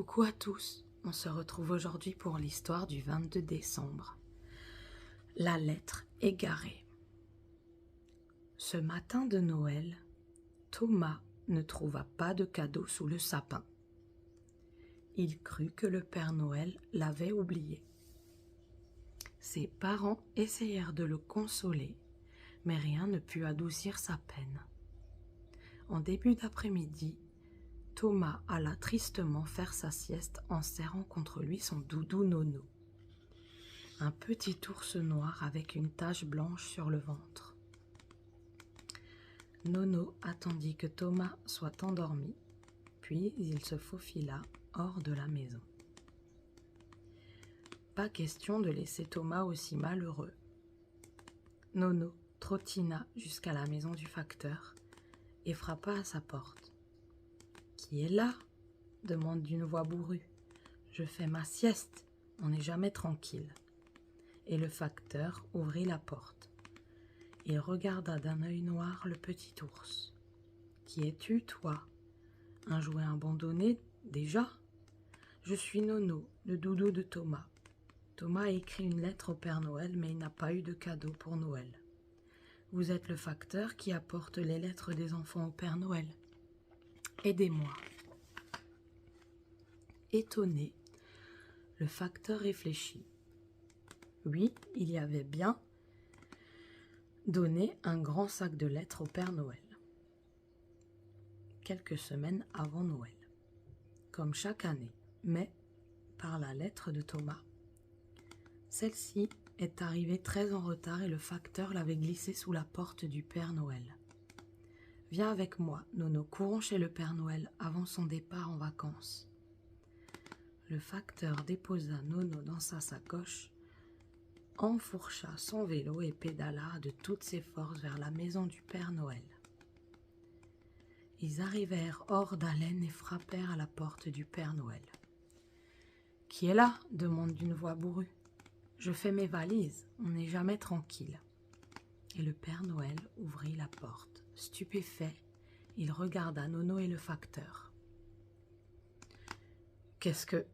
Coucou à tous, on se retrouve aujourd'hui pour l'histoire du 22 décembre. La lettre égarée. Ce matin de Noël, Thomas ne trouva pas de cadeau sous le sapin. Il crut que le Père Noël l'avait oublié. Ses parents essayèrent de le consoler, mais rien ne put adoucir sa peine. En début d'après-midi, Thomas alla tristement faire sa sieste en serrant contre lui son doudou Nono, un petit ours noir avec une tache blanche sur le ventre. Nono attendit que Thomas soit endormi, puis il se faufila hors de la maison. Pas question de laisser Thomas aussi malheureux. Nono trottina jusqu'à la maison du facteur et frappa à sa porte. « Qui est là ?» demande d'une voix bourrue. « Je fais ma sieste, on n'est jamais tranquille. » Et le facteur ouvrit la porte. Il regarda d'un œil noir le petit ours. « Qui es-tu, toi ? Un jouet abandonné, déjà ? Je suis Nono, le doudou de Thomas. Thomas a écrit une lettre au Père Noël, mais il n'a pas eu de cadeau pour Noël. Vous êtes le facteur qui apporte les lettres des enfants au Père Noël. Aidez-moi. » Étonné, le facteur réfléchit. Oui, il y avait bien donné un grand sac de lettres au Père Noël, quelques semaines avant Noël, comme chaque année, mais par la lettre de Thomas. Celle-ci est arrivée très en retard et le facteur l'avait glissée sous la porte du Père Noël. « Viens avec moi, Nono, courons chez le Père Noël avant son départ en vacances. » Le facteur déposa Nono dans sa sacoche, enfourcha son vélo et pédala de toutes ses forces vers la maison du Père Noël. Ils arrivèrent hors d'haleine et frappèrent à la porte du Père Noël. « Qui est là ?» demande d'une voix bourrue. « Je fais mes valises, on n'est jamais tranquille. » Et le Père Noël ouvrit la porte. Stupéfait, il regarda Nono et le facteur. « Qu'est-ce que...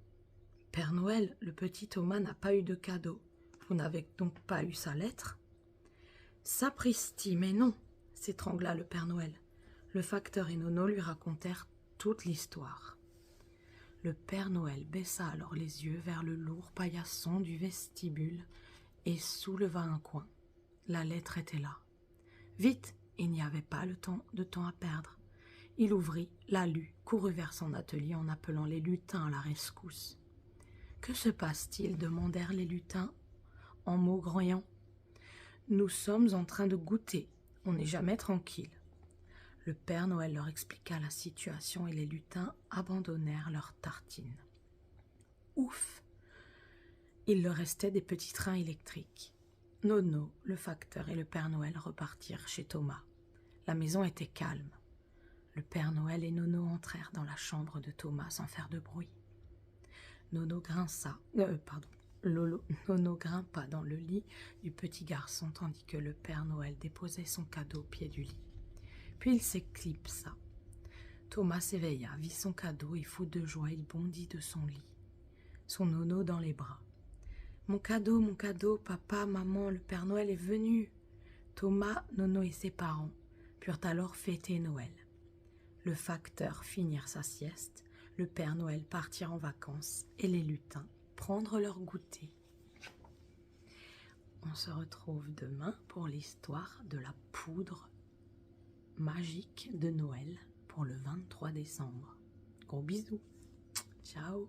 Père Noël, le petit Thomas n'a pas eu de cadeau. Vous n'avez donc pas eu sa lettre ?»« Sapristi, mais non !» s'étrangla le Père Noël. Le facteur et Nono lui racontèrent toute l'histoire. Le Père Noël baissa alors les yeux vers le lourd paillasson du vestibule et souleva un coin. La lettre était là. Vite, il n'y avait pas de temps à perdre. Il ouvrit, la lut, courut vers son atelier en appelant les lutins à la rescousse. « Que se passe-t-il » demandèrent les lutins en maugréant. « Nous sommes en train de goûter, on n'est jamais tranquille. » Le Père Noël leur expliqua la situation et les lutins abandonnèrent leurs tartines. Ouf! Il leur restait des petits trains électriques. Nono, le facteur et le Père Noël repartirent chez Thomas. La maison était calme. Le Père Noël et Nono entrèrent dans la chambre de Thomas sans faire de bruit. Nono grimpa dans le lit du petit garçon tandis que le Père Noël déposait son cadeau au pied du lit. Puis il s'éclipsa. Thomas s'éveilla, vit son cadeau et fou de joie, il bondit de son lit, son Nono dans les bras. « Mon cadeau, papa, maman, le Père Noël est venu !» Thomas, Nono et ses parents purent alors fêter Noël. Le facteur finir sa sieste, le Père Noël partir en vacances et les lutins prendre leur goûter. On se retrouve demain pour l'histoire de la poudre magique de Noël pour le 23 décembre. Gros bisous. Ciao.